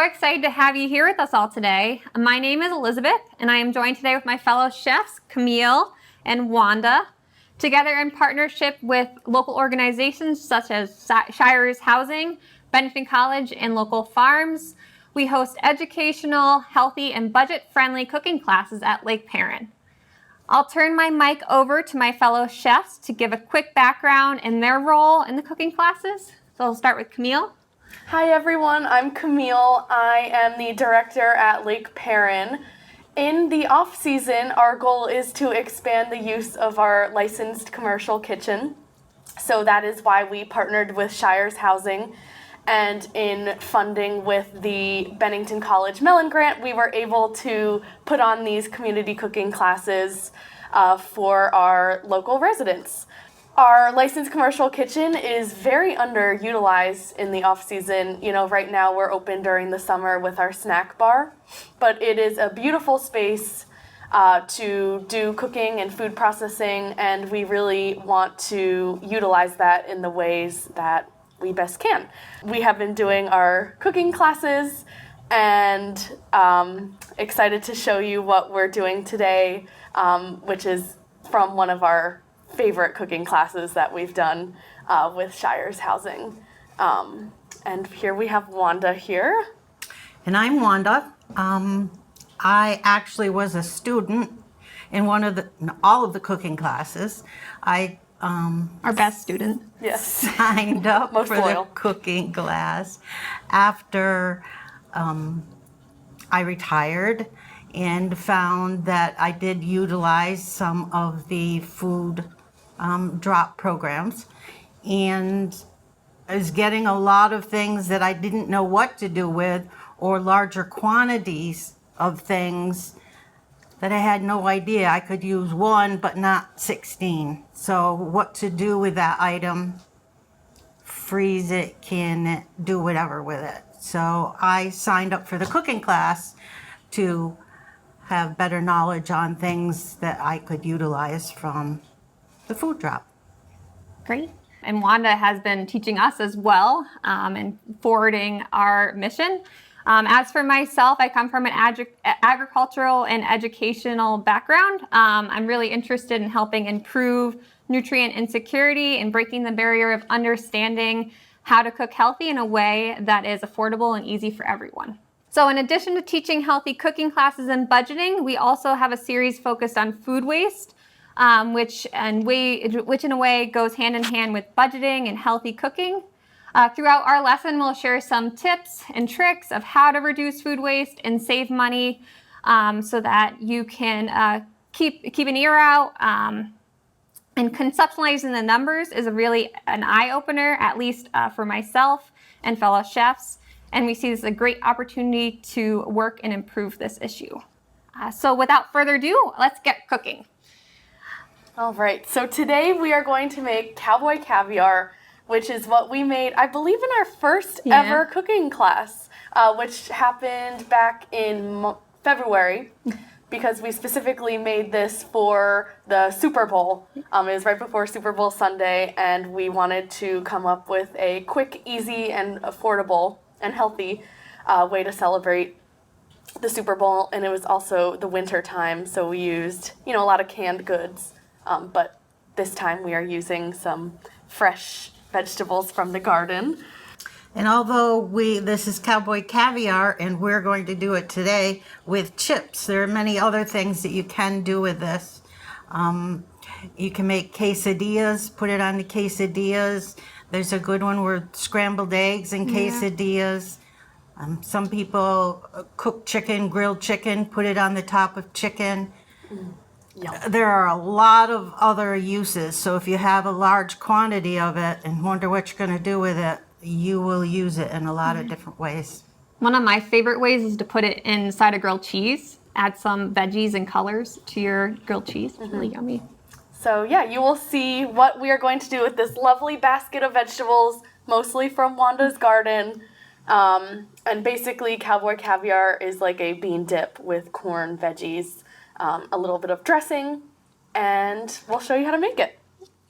excited to have you here with us all today. My name is Elizabeth, and I am joined today with my fellow chefs, Camille and Wanda. Together in partnership with local organizations such as Shires Housing, Bennington College, and local farms, we host educational, healthy, and budget-friendly cooking classes at Lake Paran. I'll turn my mic over to my fellow chefs to give a quick background in their role in the cooking classes. So I'll start with Camille. Hi everyone, I'm Camille. I am the director at Lake Paran. In the off-season, our goal is to expand the use of our licensed commercial kitchen. So that is why we partnered with Shires Housing, and in funding with the Bennington College Mellon Grant, we were able to put on these community cooking classes for our local residents. Our licensed commercial kitchen is very underutilized in the off-season. You know, right now we're open during the summer with our snack bar, but it is a beautiful space to do cooking and food processing, and we really want to utilize that in the ways that we best can. We have been doing our cooking classes, and excited to show you what we're doing today, which is from one of our favorite cooking classes that we've done with Shires Housing. And here we have Wanda here. And I'm Wanda. I actually was a student in all of the cooking classes. Our best student. Yes. Signed up Most for loyal. the cooking class after I retired, and found that I did utilize some of the food drop programs, and I was getting a lot of things that I didn't know what to do with, or larger quantities of things that I had no idea. I could use one but not 16. So what to do with that item, freeze it, can it, do whatever with it. So I signed up for the cooking class to have better knowledge on things that I could utilize from the food drop. Great. And Wanda has been teaching us as well and forwarding our mission. As for myself, I come from an agricultural and educational background. I'm really interested in helping improve nutrient insecurity and breaking the barrier of understanding how to cook healthy in a way that is affordable and easy for everyone. So in addition to teaching healthy cooking classes and budgeting, we also have a series focused on food waste, which in a way goes hand in hand with budgeting and healthy cooking. Throughout our lesson, we'll share some tips and tricks of how to reduce food waste and save money so that you can keep an ear out. And conceptualizing the numbers is really an eye-opener, at least for myself and fellow chefs. And we see this as a great opportunity to work and improve this issue. So without further ado, let's get cooking. All right, so today we are going to make Cowboy Caviar, which is what we made, I believe, in our first ever cooking class, which happened back in February, because we specifically made this for the Super Bowl. It was right before Super Bowl Sunday, and we wanted to come up with a quick, easy, and affordable and healthy way to celebrate the Super Bowl. And it was also the winter time, so we used, a lot of canned goods. But this time we are using some fresh vegetables from the garden. And although this is Cowboy Caviar, and we're going to do it today with chips, there are many other things that you can do with this. You can make quesadillas, put it on the quesadillas. There's a good one with scrambled eggs and quesadillas. Some people cook chicken, grilled chicken, put it on the top of chicken. There are a lot of other uses, so if you have a large quantity of it and wonder what you're going to do with it, you will use it in a lot of different ways. One of my favorite ways is to put it inside a grilled cheese. Add some veggies and colors to your grilled cheese. It's really yummy. So yeah, you will see what we are going to do with this lovely basket of vegetables, mostly from Wanda's garden. And basically, Cowboy Caviar is like a bean dip with corn, veggies, a little bit of dressing, and we'll show you how to make it.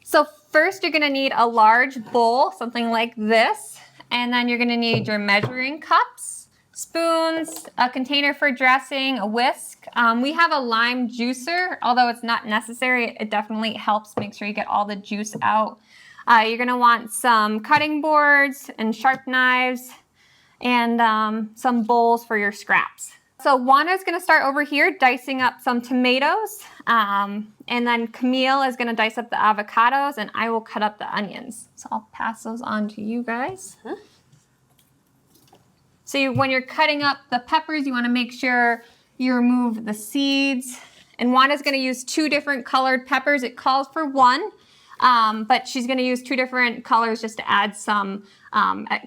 So first you're gonna need a large bowl, something like this, and then you're gonna need your measuring cups, spoons, a container for dressing, a whisk. We have a lime juicer, although it's not necessary. It definitely helps make sure you get all the juice out. You're gonna want some cutting boards and sharp knives and some bowls for your scraps. So Wanda's gonna start over here dicing up some tomatoes, and then Camille is gonna dice up the avocados, and I will cut up the onions. So I'll pass those on to you guys. So when you're cutting up the peppers, you wanna make sure you remove the seeds. And Wanda's gonna use 2 different colored peppers. It calls for 1, but she's gonna use 2 different colors just to add some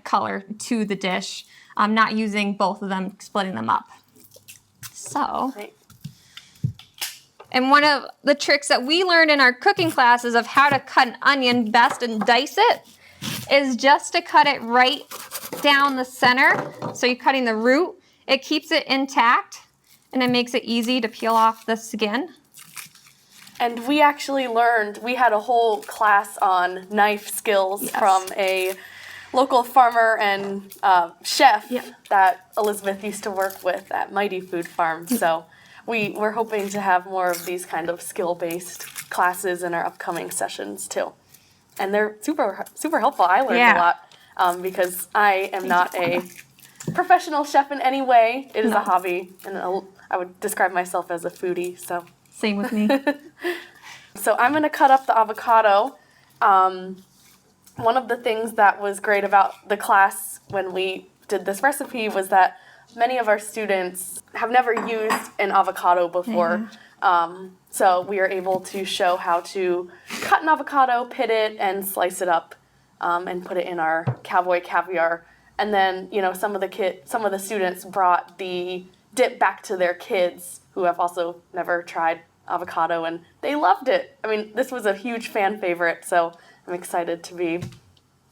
color to the dish. I'm not using both of them, splitting them up. So, and one of the tricks that we learned in our cooking classes of how to cut an onion best and dice it is just to cut it right down the center. So you're cutting the root. It keeps it intact and it makes it easy to peel off the skin. And we actually learned, we had a whole class on knife skills from a local farmer and chef that Elizabeth used to work with at Mighty Food Farm. So we're hoping to have more of these kind of skill-based classes in our upcoming sessions too. And they're super, super helpful. I learned a lot because I am not a professional chef in any way. It is a hobby, and I would describe myself as a foodie. So same with me. So I'm going to cut up the avocado. One of the things that was great about the class when we did this recipe was that many of our students have never used an avocado before. So we are able to show how to cut an avocado, pit it, and slice it up, and put it in our Cowboy Caviar. And then, you know, some of the students brought the dip back to their kids who have also never tried avocado, and they loved it. I mean, this was a huge fan favorite, so I'm excited to be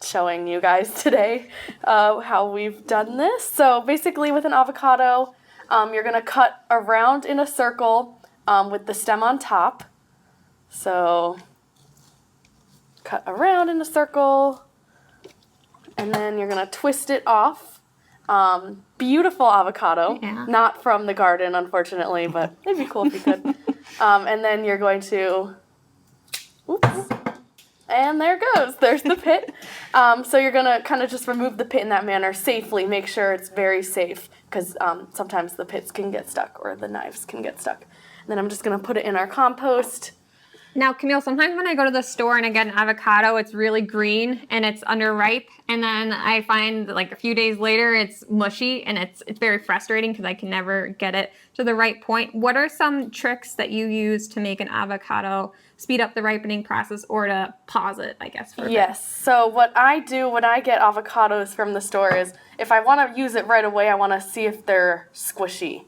showing you guys today how we've done this. So basically with an avocado, you're going to cut around in a circle with the stem on top. So cut around in a circle, and then you're going to twist it off. Beautiful avocado. Not from the garden, unfortunately, but it'd be cool if you could. And then you're going to, and there it goes. There's the pit. So you're going to kind of just remove the pit in that manner safely. Make sure it's very safe because sometimes the pits can get stuck or the knives can get stuck. And then I'm just going to put it in our compost. Now, Camille, sometimes when I go to the store and I get an avocado, it's really green and it's underripe. And then I find that like a few days later, it's mushy and it's very frustrating because I can never get it to the right point. What are some tricks that you use to make an avocado speed up the ripening process or to pause it, I guess, for a bit? So what I do when I get avocados from the store is if I want to use it right away, I want to see if they're squishy.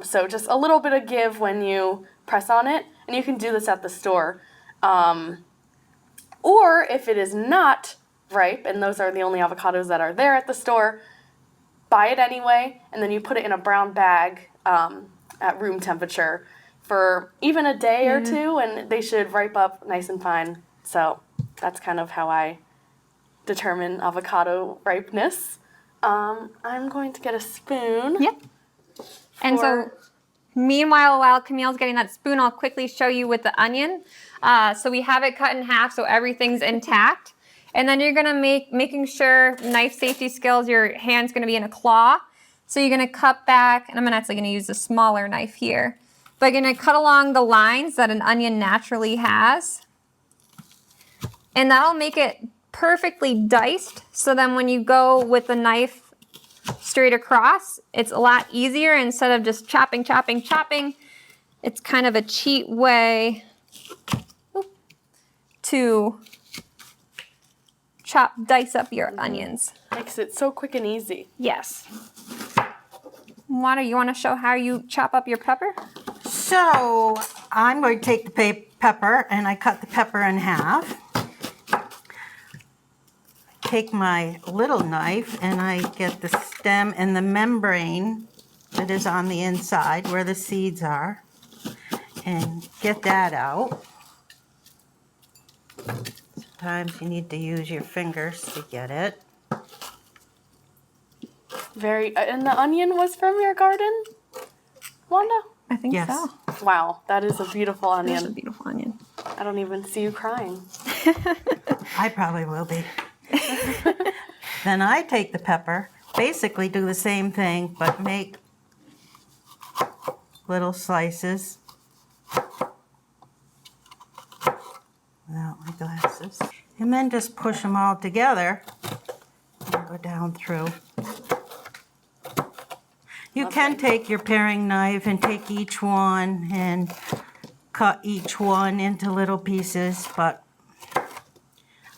So just a little bit of give when you press on it. And you can do this at the store. Or if it is not ripe, and those are the only avocados that are there at the store, buy it anyway, and then you put it in a brown bag at room temperature for even a day or two, and they should ripe up nice and fine. So that's kind of how I determine avocado ripeness. I'm going to get a spoon. And so meanwhile, while Camille's getting that spoon, I'll quickly show you with the onion. So we have it cut in half so everything's intact. And then you're gonna making sure, knife safety skills, your hand's gonna be in a claw. So you're gonna cut back, and I'm actually gonna use a smaller knife here. But you're gonna cut along the lines that an onion naturally has. And that'll make it perfectly diced. So then when you go with the knife straight across, it's a lot easier instead of just chopping. It's kind of a cheat way to dice up your onions. Makes it so quick and easy. Yes. Wanda, you want to show how you chop up your pepper? So I'm going to take the pepper, and I cut the pepper in half. Take my little knife and I get the stem and the membrane that is on the inside where the seeds are and get that out. Sometimes you need to use your fingers to get it. And the onion was from your garden, Wanda? I think Yes. so. Wow, that is a beautiful It's a onion. beautiful onion. I don't even see you crying. I probably will be. Then I take the pepper, basically do the same thing, but make little slices. Without my glasses. And then just push them all together and go down through. You can take your paring knife and take each one and cut each one into little pieces, but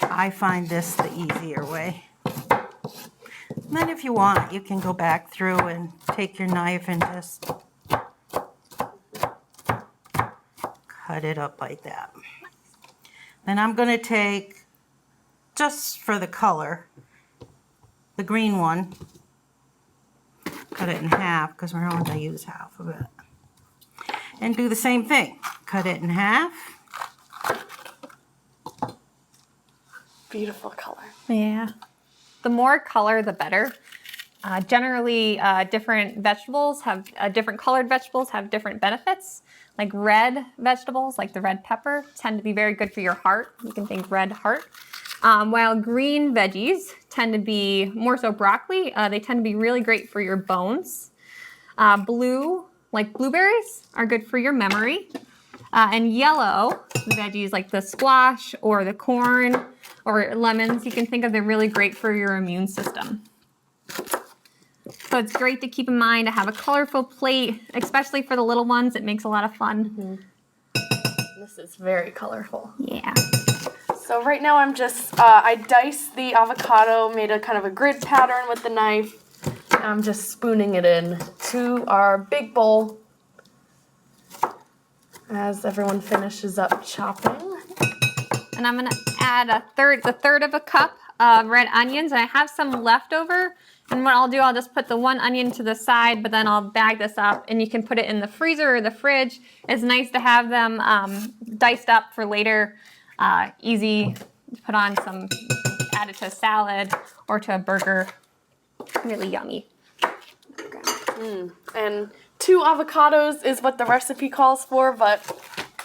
I find this the easier way. And then if you want, you can go back through and take your knife and just cut it up like that. Then I'm going to take, just for the color, the green one, cut it in half because we're only going to use half of it. And do the same thing. Cut it in half. Beautiful color. Yeah. The more color, the better. Generally, different vegetables have, different colored vegetables have different benefits. Like red vegetables, like the red pepper, tend to be very good for your heart. You can think red heart. While green veggies tend to be, more so broccoli, they tend to be really great for your bones. Blue, like blueberries, are good for your memory. And yellow veggies like the squash or the corn or lemons, you can think of, they're really great for your immune system. So it's great to keep in mind to have a colorful plate, especially for the little ones. It makes a lot of fun. This is very colorful. Yeah. So right now I'm just, I diced the avocado, made a kind of a grid pattern with the knife, and I'm just spooning it in to our big bowl as everyone finishes up chopping. And I'm gonna add the third of a cup of red onions, and I have some left over. And what I'll do, I'll just put the one onion to the side, but then I'll bag this up and you can put it in the freezer or the fridge. It's nice to have them diced up for later. Easy to put on some, add it to a salad or to a burger. Really yummy. And 2 avocados is what the recipe calls for, but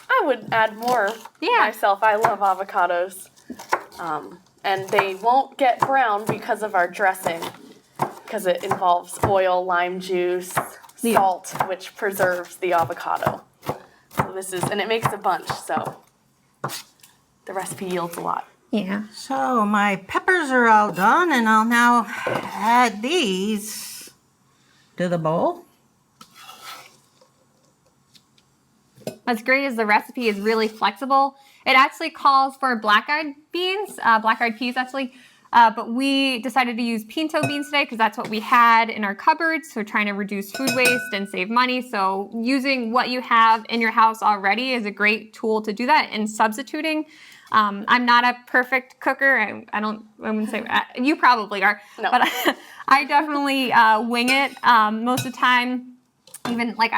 I would add more myself. I love avocados. And they won't get brown because of our dressing, because it involves oil, lime juice, salt, which preserves the avocado. So this is, and it makes a bunch, so the recipe yields a lot. Yeah. So my peppers are all done, and I'll now add these to the bowl. What's great is the recipe is really flexible. It actually calls for black-eyed peas actually, but we decided to use pinto beans today because that's what we had in our cupboards. So we're trying to reduce food waste and save money. So using what you have in your house already is a great tool to do that, and substituting. I'm not a perfect cooker. I wouldn't say, you probably are, No. but I definitely wing it most of the time. Even like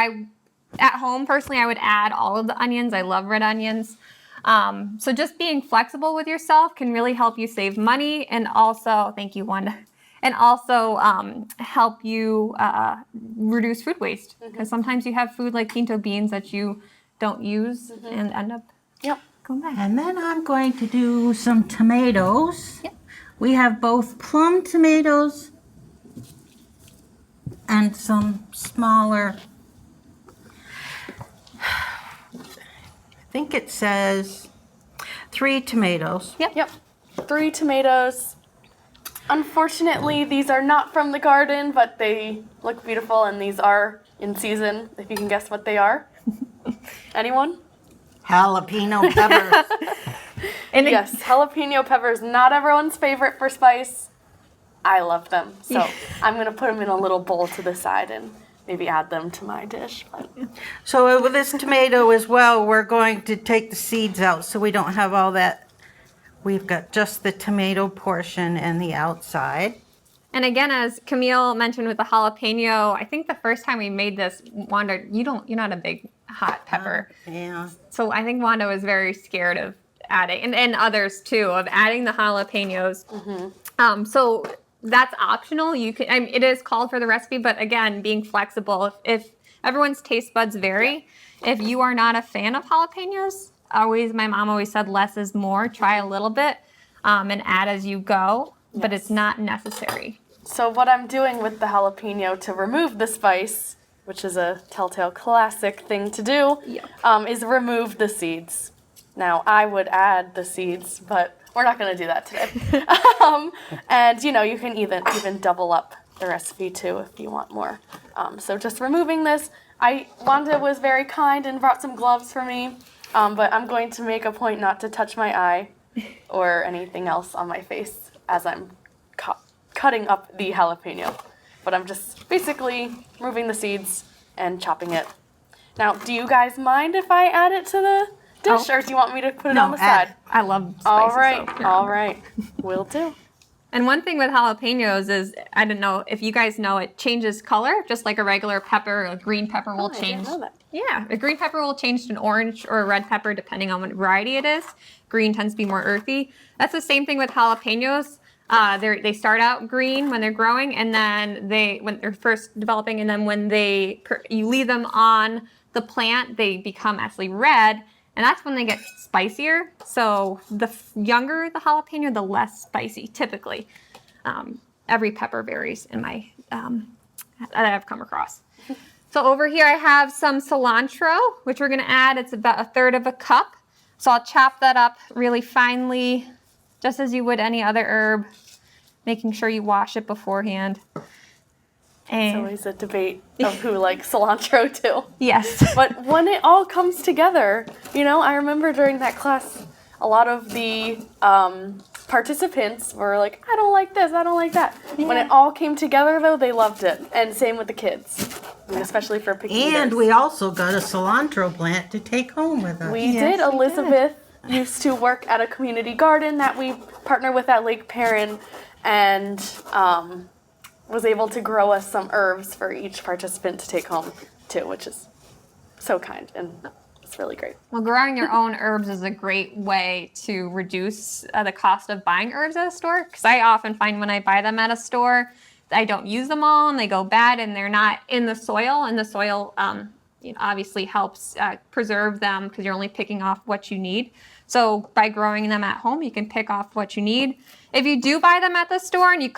at home, personally, I would add all of the onions. I love red onions. So just being flexible with yourself can really help you save money, and also, thank you, Wanda, and also help you reduce food waste. Because sometimes you have food like pinto beans that you don't use and end up going back. And then I'm going to do some tomatoes. Yep. We have both plum tomatoes and some smaller, I think it says 3 tomatoes. Yep. 3 tomatoes. Unfortunately, these are not from the garden, but they look beautiful, and these are in season, if you can guess what they are. Anyone? Jalapeno peppers. And Yes, jalapeno peppers, not everyone's favorite for spice. I love them. So I'm going to put them in a little bowl to the side and maybe add them to my dish. But So with this tomato as well, we're going to take the seeds out so we don't have all that. We've got just the tomato portion and the outside. And again, as Camille mentioned with the jalapeno, I think the first time we made this, Wanda, you're not a big hot pepper. Yeah. So I think Wanda was very scared of adding, and others too, of adding the jalapenos. So that's optional. You can, I mean, it is called for the recipe, but again, being flexible. If everyone's taste buds vary, if you are not a fan of jalapenos, my mom always said less is more. Try a little bit and add as you go, but it's not necessary. So what I'm doing with the jalapeno to remove the spice, which is a Telltale classic thing to do, is remove the seeds. Now, I would add the seeds, but we're not going to do that today. And, you can even double up the recipe, too, if you want more. So just removing this. Wanda was very kind and brought some gloves for me, but I'm going to make a point not to touch my eye or anything else on my face as I'm cutting up the jalapeno. But I'm just basically removing the seeds and chopping it. Now, do you guys mind if I add it to the dish, or do you want me to put it on the side? I love spices. All right. Will do. And one thing with jalapenos is, I don't know if you guys know, it changes color, just like a regular pepper. A green pepper will change. I didn't know that. Yeah, a green pepper will change to an orange or a red pepper depending on what variety it is. Green tends to be more earthy. That's the same thing with jalapenos. They start out green when they're growing, and then when they're first developing, and then when you leave them on the plant, they become actually red. And that's when they get spicier. So the younger the jalapeno, the less spicy, typically. Every pepper varies in my that I've come across. So over here I have some cilantro, which we're going to add. It's about 1/3 of a cup. So I'll chop that up really finely, just as you would any other herb, making sure you wash it beforehand. It's always a debate of who likes cilantro too. Yes. But when it all comes together, I remember during that class, a lot of the participants were like, I don't like this, I don't like that. Yeah. When it all came together, though, they loved it. And same with the kids, especially for picky eaters. And we also got a cilantro plant to take home with us. We did. Elizabeth used to work at a community garden that we partner with at Lake Paran, and was able to grow us some herbs for each participant to take home too, which is so kind, and it's really great. Well, growing your own herbs is a great way to reduce the cost of buying herbs at a store, because I often find when I buy them at a store, I don't use them all and they go bad and they're not in the soil, and the soil obviously helps preserve them because you're only picking off what you need. So by growing them at home, you can pick off what you need. If you do buy them at the store and you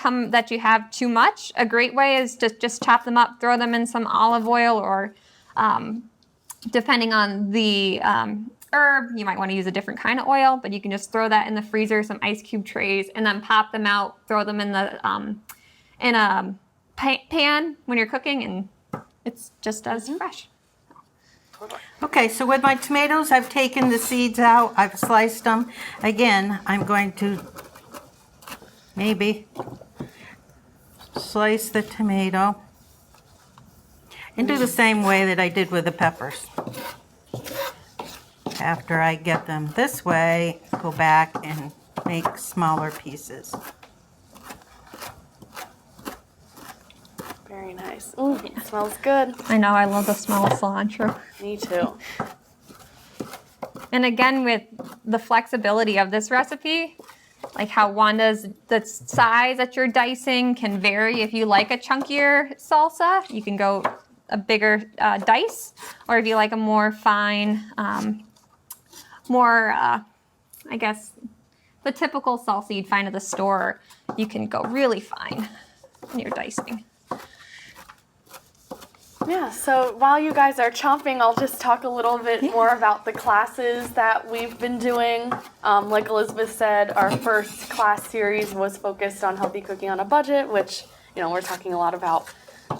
have too much, a great way is to just chop them up, throw them in some olive oil, or depending on the herb, you might want to use a different kind of oil, but you can just throw that in the freezer, some ice cube trays, and then pop them out, throw them in a pan when you're cooking, and it's just as fresh. Okay, so with my tomatoes, I've taken the seeds out. I've sliced them. Again, I'm going to maybe slice the tomato and do the same way that I did with the peppers. After I get them this way, go back and make smaller pieces. Very nice. Ooh, it smells good. I know, I love the smell of cilantro. Me too. And again, with the flexibility of this recipe, like how Wanda's, the size that you're dicing can vary. If you like a chunkier salsa, you can go a bigger dice, or if you like a more fine, I guess, the typical salsa you'd find at the store, you can go really fine in your dicing. Yeah, so while you guys are chomping, I'll just talk a little bit more about the classes that we've been doing. Like Elizabeth said, our first class series was focused on healthy cooking on a budget, which, we're talking a lot about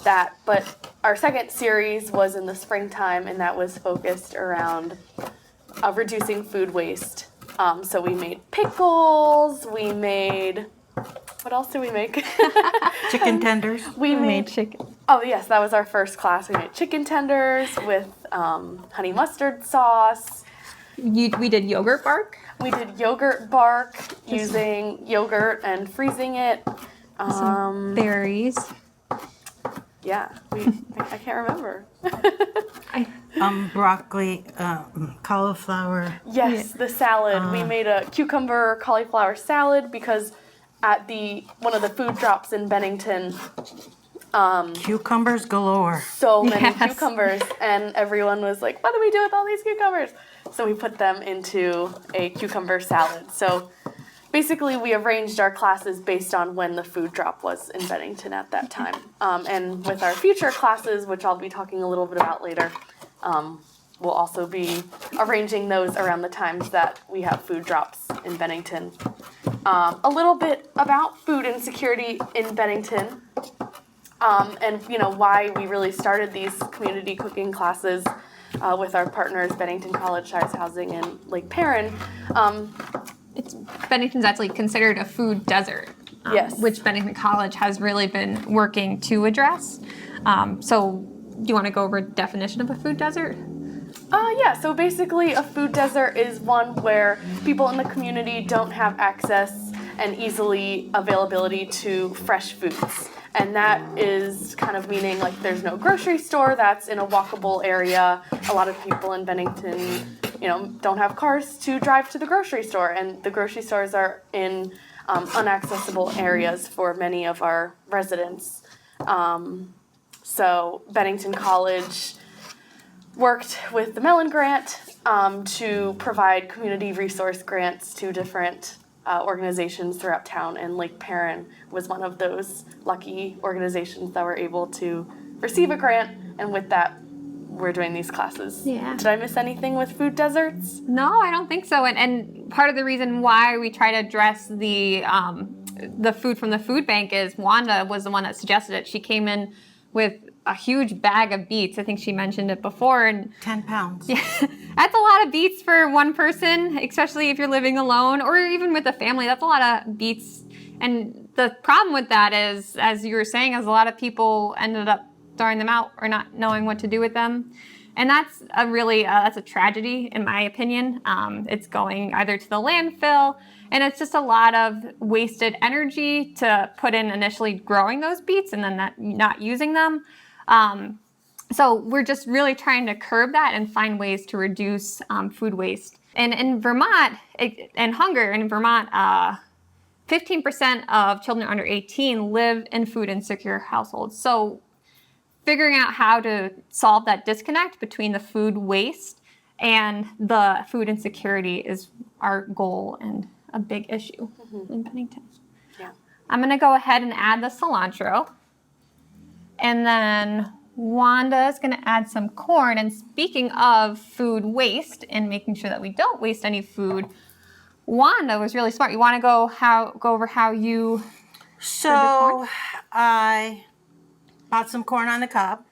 that. But our second series was in the springtime, and that was focused around reducing food waste. So we made pickles, what else did we make? Chicken tenders. We made chicken. Oh, yes, that was our first class. We made chicken tenders with honey mustard sauce. We did yogurt bark. We did yogurt bark using yogurt and freezing it. Some berries. Yeah, I can't remember. Broccoli, cauliflower. Yes, the salad. We made a cucumber cauliflower salad because at one of the food drops in Bennington. Cucumbers galore. So many Yes. cucumbers, and everyone was like, what do we do with all these cucumbers? So we put them into a cucumber salad. So basically we arranged our classes based on when the food drop was in Bennington at that time. And with our future classes, which I'll be talking a little bit about later, we'll also be arranging those around the times that we have food drops in Bennington. A little bit about food insecurity in Bennington. And why we really started these community cooking classes with our partners, Bennington College, Shires Housing, and Lake Paran. Bennington's actually considered a food desert, Yes. which Bennington College has really been working to address. So do you want to go over a definition of a food desert? Yeah, so basically a food desert is one where people in the community don't have access and easily availability to fresh foods. And that is kind of meaning like there's no grocery store that's in a walkable area. A lot of people in Bennington, don't have cars to drive to the grocery store, and the grocery stores are in unaccessible areas for many of our residents. So Bennington College worked with the Mellon Grant to provide community resource grants to different organizations throughout town, and Lake Paran was one of those lucky organizations that were able to receive a grant, and with that, we're doing these classes. Yeah. Did I miss anything with food deserts? No, I don't think so. And part of the reason why we try to address the food from the food bank is Wanda was the one that suggested it. She came in with a huge bag of beets. I think she mentioned it before. And 10 pounds. yeah, that's a lot of beets for one person, especially if you're living alone or even with a family. That's a lot of beets. And the problem with that is, as you were saying, is a lot of people ended up throwing them out or not knowing what to do with them. And that's that's a tragedy, in my opinion. It's going either to the landfill, and it's just a lot of wasted energy to put in initially growing those beets and then not using them. So we're just really trying to curb that and find ways to reduce food waste. And in Vermont, and hunger in Vermont, 15% of children under 18 live in food insecure households. So figuring out how to solve that disconnect between the food waste and the food insecurity is our goal and a big issue in Bennington. Yeah. I'm going to go ahead and add the cilantro. And then Wanda is going to add some corn. And speaking of food waste and making sure that we don't waste any food, Wanda was really smart. You want to go over how you... So I bought some corn on the cob,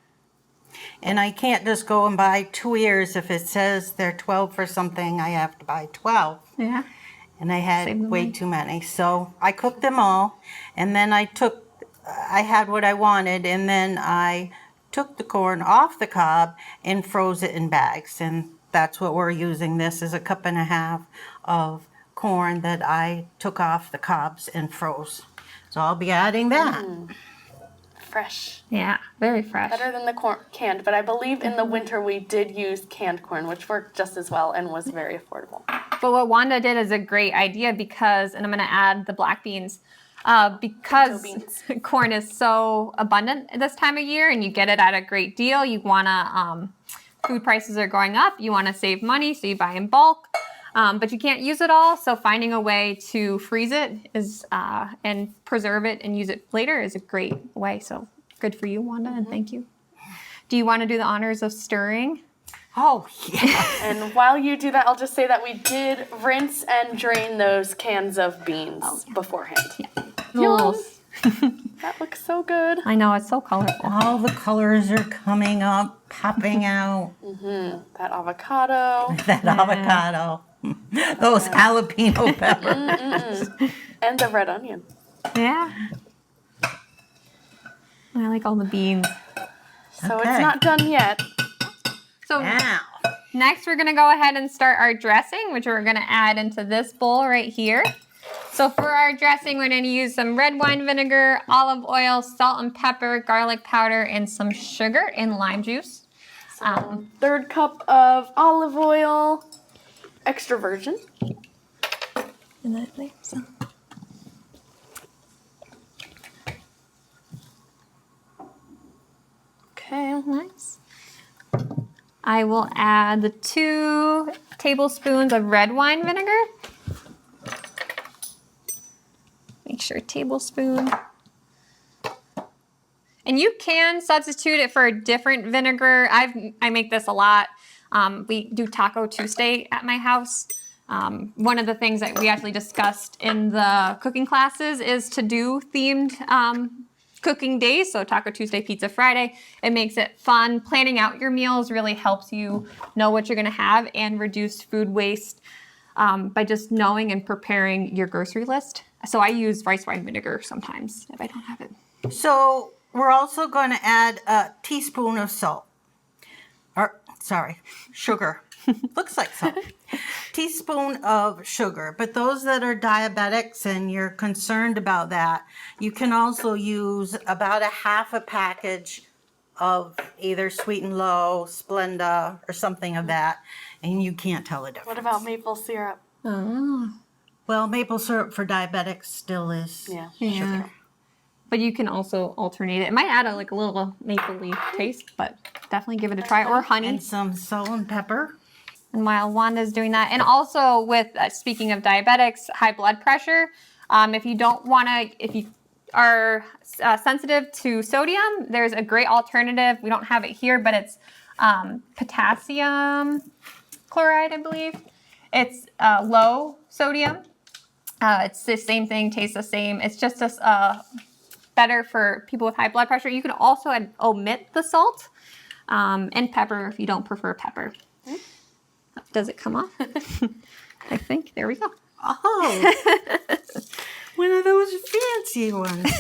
and I can't just go and buy 2 ears. If it says they're 12 for something, I have to buy 12. Yeah. And I had Save the way money. too many. So I cooked them all, and then I had what I wanted, and then I took the corn off the cob and froze it in bags. And that's what we're using. This is 1.5 cups of corn that I took off the cobs and froze. So I'll be adding that. Fresh. Yeah, very fresh. Better than the canned, but I believe in the winter we did use canned corn, which worked just as well and was very affordable. But what Wanda did is a great idea because, and I'm going to add the black beans, because Pinto beans. corn is so abundant this time of year and you get it at a great deal. You want to, food prices are going up. You want to save money, so you buy in bulk. But you can't use it all, so finding a way to freeze it is and preserve it and use it later is a great way. So good for you, Wanda, and thank you. Do you want to do the honors of stirring? Oh, yeah. And while you do that, I'll just say that we did rinse and drain those cans of beans beforehand. Yes. That looks so good. I know, it's so colorful. All the colors are coming up, popping out. That avocado That avocado. Those jalapeno peppers. and the red onion. Yeah. I like all the beans. So Okay. it's not done yet. So Now, next we're gonna go ahead and start our dressing, which we're gonna add into this bowl right here. So for our dressing, we're gonna use some red wine vinegar, olive oil, salt and pepper, garlic powder, and some sugar and lime juice. 1/3 cup of olive oil, extra virgin. And that way, so. Okay. Nice. I will add the 2 tablespoons of red wine vinegar. Make sure tablespoon. And you can substitute it for a different vinegar. I make this a lot. We do Taco Tuesday at my house. One of the things that we actually discussed in the cooking classes is to do themed cooking days. So Taco Tuesday, Pizza Friday. It makes it fun. Planning out your meals really helps you know what you're going to have and reduce food waste by just knowing and preparing your grocery list. So I use rice wine vinegar sometimes if I don't have it. So we're also going to add a teaspoon of salt. Sugar. Looks like salt. Teaspoon of sugar. But those that are diabetics and you're concerned about that, you can also use about a half a package of either Sweet and Low, Splenda, or something of that, and you can't tell the difference. What about maple syrup? Oh. Well, maple syrup for diabetics still is sugar. But you can also alternate it. It might add a little mapley taste, but definitely give it a try. Or honey. And some salt and pepper. And while Wanda's doing that, and also with speaking of diabetics, high blood pressure. If you don't want to, if you are sensitive to sodium, there's a great alternative. We don't have it here, but it's potassium chloride, I believe. It's low sodium. It's the same thing, tastes the same. It's just better for people with high blood pressure. You can also omit the salt and pepper if you don't prefer pepper. Does it come off? I think. There we go. Oh, one of those fancy ones.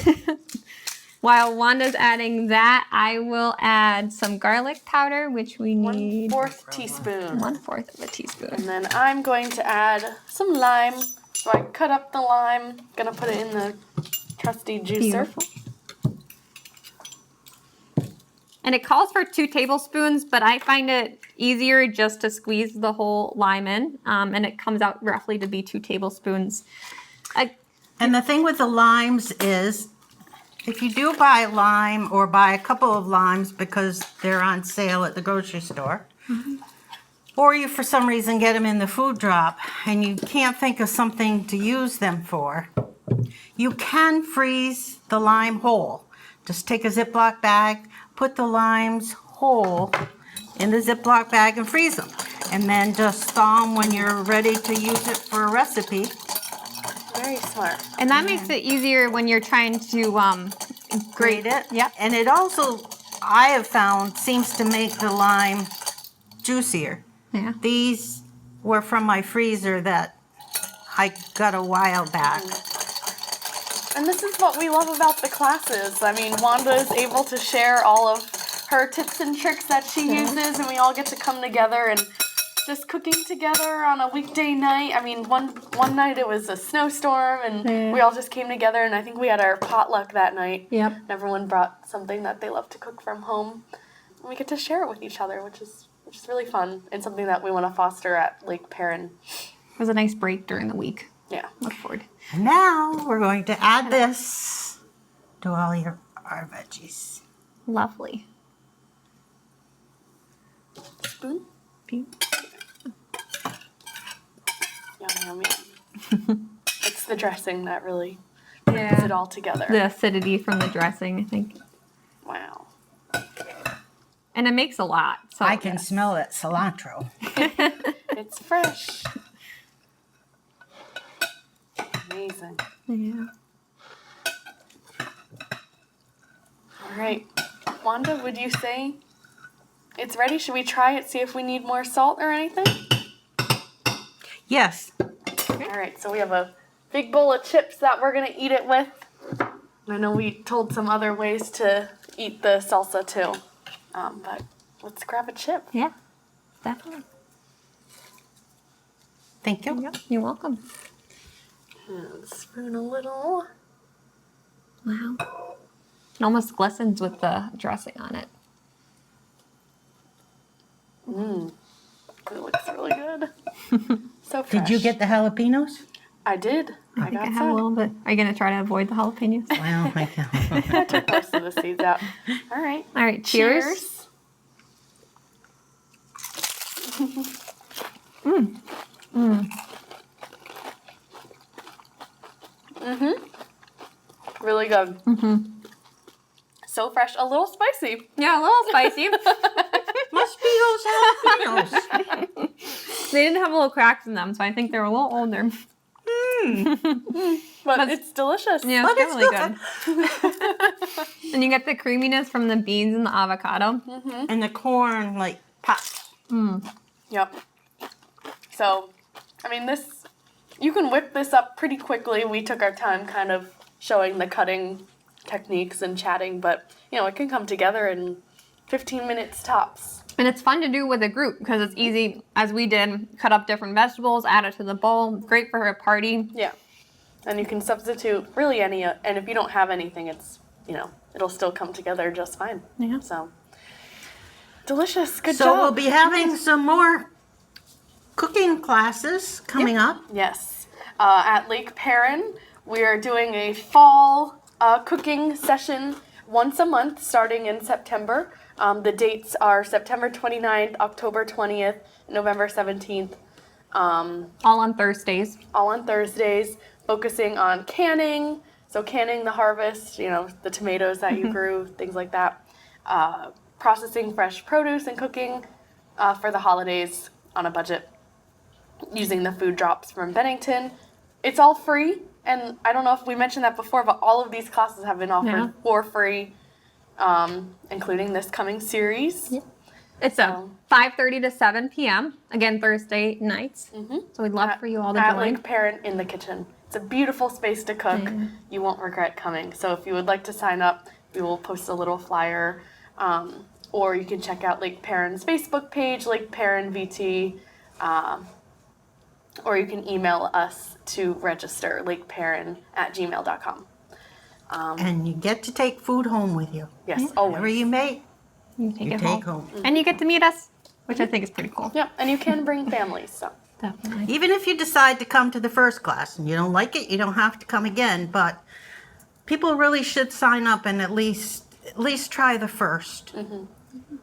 While Wanda's adding that, I will add some garlic powder, which we need 1/4 teaspoon. 1/4 of a teaspoon. And then I'm going to add some lime. So I cut up the lime. Gonna put it in the trusty juicer. Beautiful. And it calls for 2 tablespoons, but I find it easier just to squeeze the whole lime in, and it comes out roughly to be 2 tablespoons. And the thing with the limes is, if you do buy lime or buy a couple of limes because they're on sale at the grocery store, or you for some reason get them in the food drop and you can't think of something to use them for, you can freeze the lime whole. Just take a Ziploc bag, put the limes whole in the Ziploc bag and freeze them. And then just thaw them when you're ready to use it for a recipe. Very smart. And that makes it easier when you're trying to Grate it. Yep. And it also, I have found, seems to make the lime juicier. Yeah. These were from my freezer that I got a while back. And this is what we love about the classes. I mean, Wanda is able to share all of her tips and tricks that she uses, and we all get to come together and just cooking together on a weekday night. I mean, one night it was a snowstorm, and we all just came together, and I think we had our potluck that night. Yep. And everyone brought something that they love to cook from home, and we get to share it with each other, which is really fun, and something that we want to foster at Lake Paran. It was a nice break during the week. Yeah. Look forward. And now we're going to add this to all our veggies. Lovely. Spoon? Yum, Yum, yum. It's the dressing that really brings it all together. The acidity from the dressing, I think. Wow. And it makes a lot. So I can smell that cilantro. It's fresh. Amazing. Yeah. All right. Wanda, would you say it's ready? Should we try it, see if we need more salt or anything? Yes. All right, so we have a big bowl of chips that we're going to eat it with. I know we told some other ways to eat the salsa too, but let's grab a chip. Yeah, definitely. Thank you. Yep, you're welcome. And spoon a little. Wow. It almost glistens with the dressing on it. It looks really good. So fresh. Did you get the jalapenos? I did. I think I got have a little bit. Are you going to try to avoid the jalapenos? Well, I can. I took most of the seeds out. All right. All right, cheers. Really good. So fresh, a little spicy. Yeah, a little spicy. Must be those jalapenos. They didn't have little cracks in them, so I think they're a little older. But it's delicious. Yeah, But it's it's really good. And you get the creaminess from the beans and the avocado. And the corn, like, pops. Yep. So, I mean, this, you can whip this up pretty quickly. We took our time kind of showing the cutting techniques and chatting, but, you know, it can come together in 15 minutes tops. And it's fun to do with a group because it's easy, as we did, cut up different vegetables, add it to the bowl. Great for a party. Yeah. And you can substitute really any, and if you don't have anything, it's, you know, it'll still come together just fine. Yeah. So, delicious. Good So job. we'll be having some more cooking classes coming up. Yes. At Lake Paran, we are doing a fall cooking session once a month starting in September. The dates are September 29th, October 20th, November 17th. All on Thursdays. All on Thursdays, focusing on canning. So canning the harvest, you know, the tomatoes that you grew, things like that. Processing fresh produce and cooking for the holidays on a budget using the food drops from Bennington. It's all free, and I don't know if we mentioned that before, but all of these classes have been offered for free, including this coming series. Yeah. It's a 5:30 to 7 p.m. Again, Thursday nights. So we'd love for you all to At join. Lake Paran in the kitchen. It's a beautiful space to cook. You won't regret coming. So if you would like to sign up, we will post a little flyer, or you can check out Lake Paran's Facebook page, Lake Paran VT, or you can email us to register, lakeparan@gmail.com. And you get to take food home with you. Yes, Whatever always. you make, You take you it take home. home. And you get to meet us, which I think is pretty cool. Yep, and you can bring families. So Definitely. Even if you decide to come to the first class and you don't like it, you don't have to come again. But people really should sign up and at least try the first.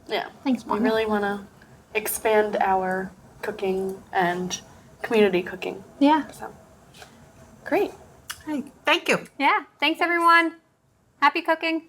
yeah, Thanks, we Wanda. really want to expand our cooking and community cooking. Yeah. So great. Hey, thank you. Yeah. Thanks, everyone. Happy cooking.